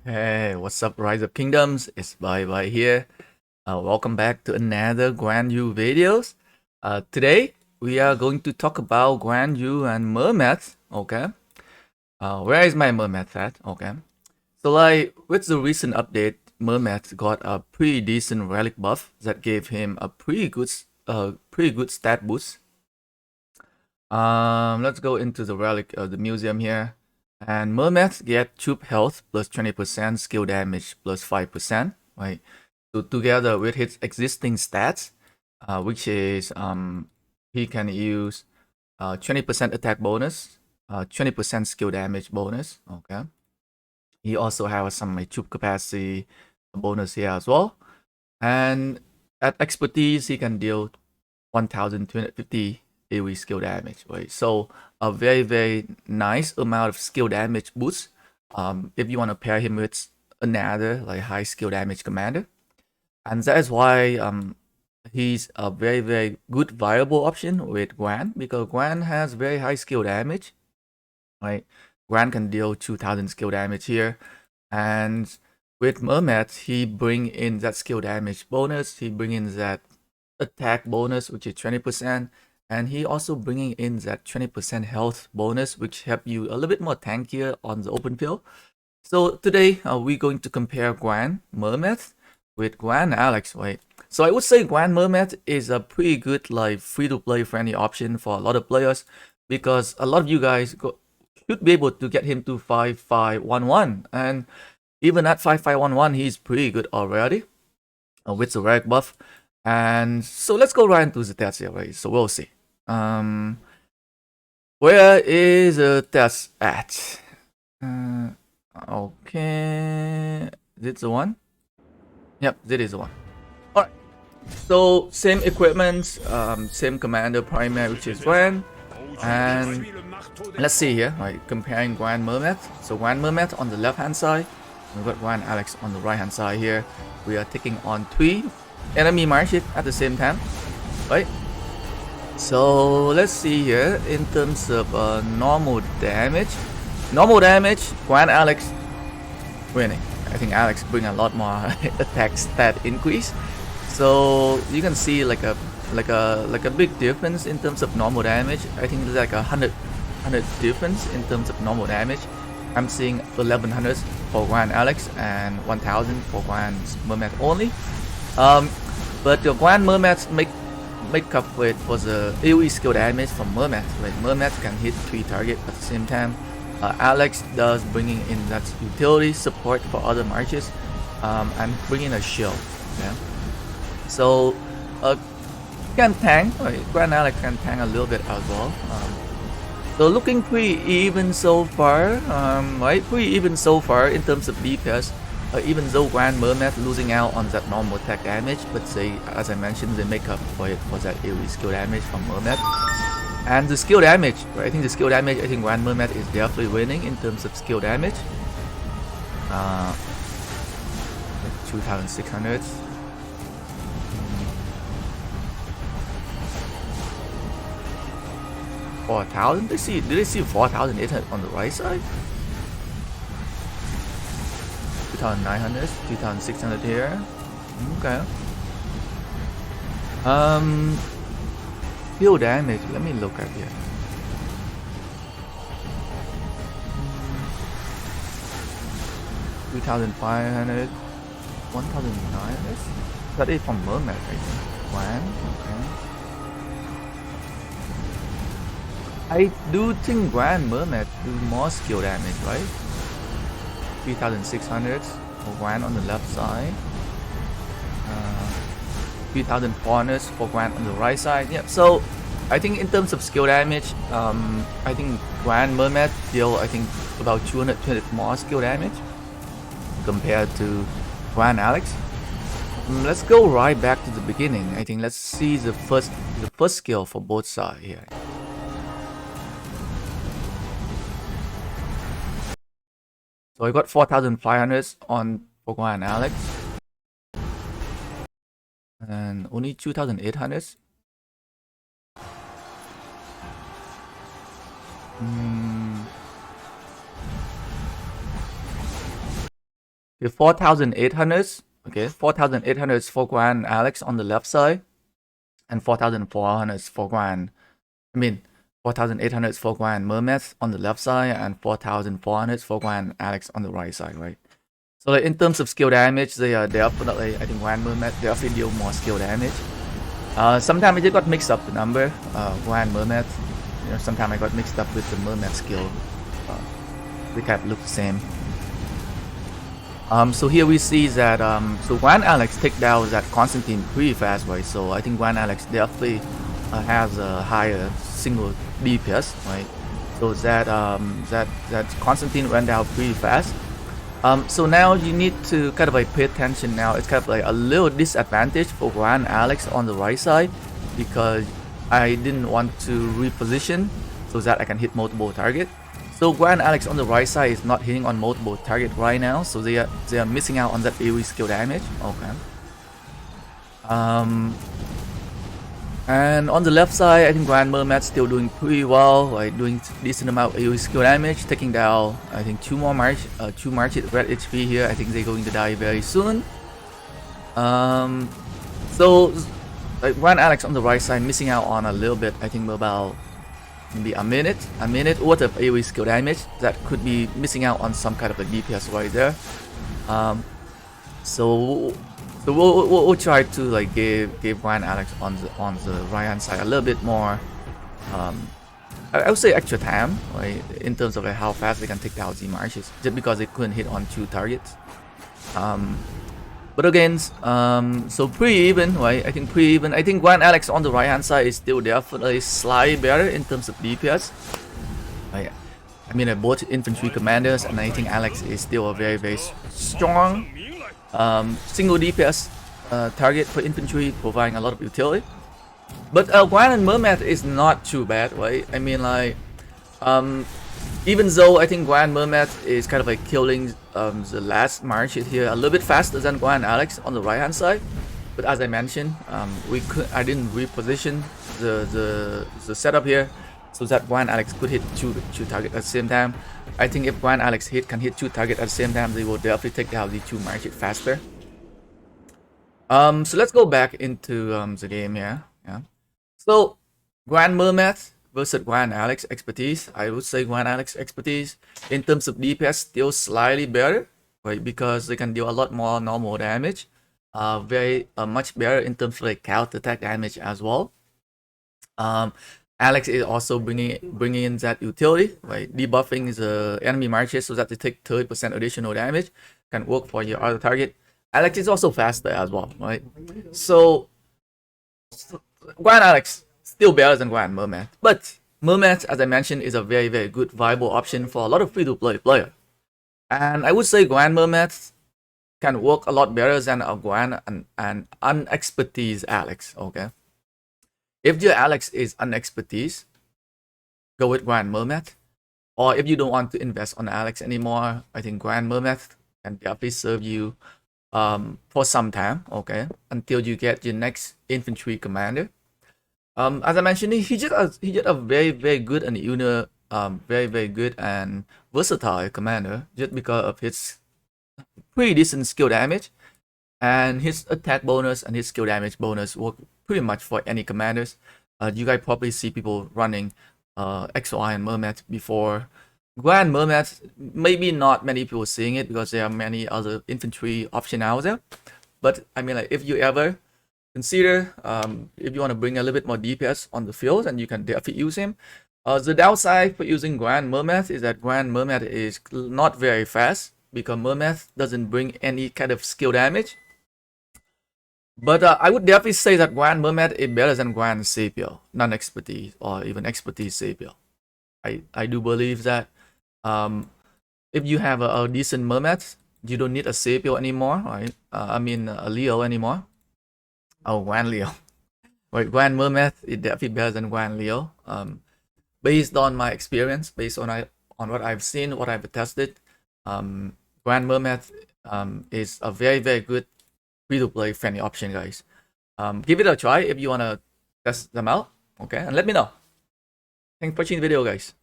Hey, what's up, Rise of Kingdoms? It's Bye here. Welcome back to another Guan Yu videos. Today we are going to talk about Guan Yu and Mehmed. Okay. Where is my Mehmed at? Okay. So like with the recent update, Mehmed got a pretty decent relic buff that gave him a pretty good stat boost. Let's go into the relic of the museum here. And Mermaids get troop health plus 20%, skill damage plus 5%, right? So together with his existing stats, which is he can use 20% attack bonus, 20% skill damage bonus. Okay. He also has some troop capacity bonus here as well. And at expertise, he can deal 1,250 AoE skill damage, right? So a very nice amount of skill damage boost. If you want to pair him with another like high skill damage commander, and that is why he's a very good viable option with Guan, because Guan has very high skill damage, right? Guan can deal 2,000 skill damage here, and with Mehmed, he bring in that skill damage bonus. He bring in that attack bonus, which is 20%. And he also bringing in that 20% health bonus, which help you a little bit more tankier on the open field. So today, we're going to compare Guan Mehmed with Guan Alex, right? So I would say Guan Mehmed is a pretty good like free-to-play friendly option for a lot of players, because a lot of you guys should be able to get him to 5511, and even at 5511, he's pretty good already with the rare buff. And so let's go right into the test here, right? So we'll see. Where is the test at? Okay, is it the one? Yep, this is the one. Alright, so same equipment, same commander primary, which is Guan. And let's see here, right, comparing Guan Mehmed. So Guan Mehmed on the left hand side, we've got Guan Alex on the right hand side here. We are taking on 3 enemy marches at the same time, right? So let's see here in terms of normal damage. Normal damage, Guan Alex winning. I think Alex bring a lot more attack stat increase. So you can see like a big difference in terms of normal damage. I think there's like 100 difference in terms of normal damage. I'm seeing 1100 for Guan Alex and 1000 for Guan Mehmed only. But the Guan Mehmed make up with was the AoE skill damage from Mehmed. Like Mehmed can hit 3 targets at the same time. Alex does bringing in that utility support for other marches, and bringing a shield. Yeah. So can tank. Right? Guan Alex can tank a little bit as well. So looking pretty even so far. Right, pretty even so far in terms of DPS. Even though Guan Mehmed losing out on that normal attack damage, but they, as I mentioned, they make up for it for that AoE skill damage from Mehmed. And the skill damage, right? I think the skill damage, I think Guan Mehmed is definitely winning in terms of skill damage. 2,600. 4,000? Did they see 4,800 on the right side? 2,900, 2,600 here. Okay. Skill damage. Let me look at here. Two 2,500, 1,900. That is from Mermaid, I think. One. Okay. I do think Guan Mermaid do more skill damage, right? 3,600 for Guan on the left side. 3,400 for Guan on the right side. Yeah, so I think in terms of skill damage, I think Guan Mehmed deal about 220 more skill damage compared to Guan Alex. Let's go right back to the beginning. I think let's see the first skill for both sides here. So I got 4,500 on for Guan Alex. And only 2,800. Okay, 4,800s. Okay, 4,800s for Guan Alex on the left side, and 4,400s for Guan. I mean, 4,800s for Guan Mehmed on the left side, and 4,400s for Guan Alex on the right side, right? So like in terms of skill damage, they are definitely, I think Guan Mehmed definitely deal more skill damage. Sometimes I just got mixed up the number. Guan Mehmed, you know, sometimes I got mixed up with the Mehmed skill. They kind of look the same. So here we see that so Guan Alex take down that Constantine pretty fast, right? So I think Guan Alex definitely has a higher single DPS, right? So that that Constantine went down pretty fast. So now you need to kind of like pay attention. Now it's kind of like a little disadvantage for Guan Alex on the right side, because I didn't want to reposition so that I can hit multiple targets. So Guan Alex on the right side is not hitting on multiple targets right now, so they are missing out on that AoE skill damage. Okay. And on the left side, I think Guan Mehmed still doing pretty well, like doing decent amount of AoE skill damage, taking down I think two marches red HP here. I think they're going to die very soon. So like Guan Alex on the right side missing out on a little bit. I think about maybe a minute worth of AoE skill damage that could be missing out on some kind of a DPS right there. So we'll try to like give Guan Alex on the right hand side a little bit more. I would say extra time, right, in terms of like how fast they can take down the marches, just because they couldn't hit on two targets. But again, so pretty even, right? I think pretty even. I think Guan Alex on the right hand side is still definitely slightly better in terms of DPS. Right? I mean, both infantry commanders, and I think Alex is still a very strong single DPS target for infantry, providing a lot of utility. But Guan and Mehmed is not too bad, right? I mean, like, even though I think Guan Mehmed is kind of like killing the last march here a little bit faster than Guan Alex on the right hand side, but as I mentioned, I didn't reposition the setup here so that Guan Alex could hit two targets at the same time. I think if Guan Alex can hit two targets at the same time, they will definitely take down the two marches faster. So let's go back into the game here. Yeah. So Guan Mehmed versus Guan Alex expertise. I would say Guan Alex expertise in terms of DPS still slightly better, right? Because they can deal a lot more normal damage. Much better in terms of like counter attack damage as well. Alex is also bringing in that utility, right? Debuffing the enemy marches so that they take 30% additional damage, can work for your other target. Alex is also faster as well, right? So Guan Alex still better than Guan Mehmed, but Mehmed, as I mentioned, is a very good viable option for a lot of free-to-play player. And I would say Guan Mehmed can work a lot better than a Guan and unexpertise Alex. Okay. If your Alex is unexpertise, go with Guan Mehmed. Or if you don't want to invest on Alex anymore, I think Guan Mehmed can definitely serve you for some time, okay, until you get your next infantry commander. As I mentioned, he's just a very good and very good and versatile commander, just because of his pretty decent skill damage, and his attack bonus and his skill damage bonus work pretty much for any commanders. You guys probably see people running XY and Mehmed before. Guan Mehmed, maybe not many people seeing it because there are many other infantry options out there. But I mean, like, if you ever consider if you want to bring a little bit more DPS on the field, and you can definitely use him. The downside for using Guan Mehmed is that Guan Mehmed is not very fast, because Mehmed doesn't bring any kind of skill damage. But I would definitely say that Guan Mehmed is better than Guan Sapio, non-expertise or even expertise Sapio. I do believe that if you have a decent Mehmed, you don't need a Sapio anymore, right? I mean a Leo anymore. Oh, Guan Leo. Right, Guan Mehmed is definitely better than Guan Leo. Based on my experience, based on what I've seen, what I've tested, Guan Mehmed is a very good free-to-play friendly option, guys. Give it a try if you wanna test them out, okay? And let me know. Thanks for watching the video, guys.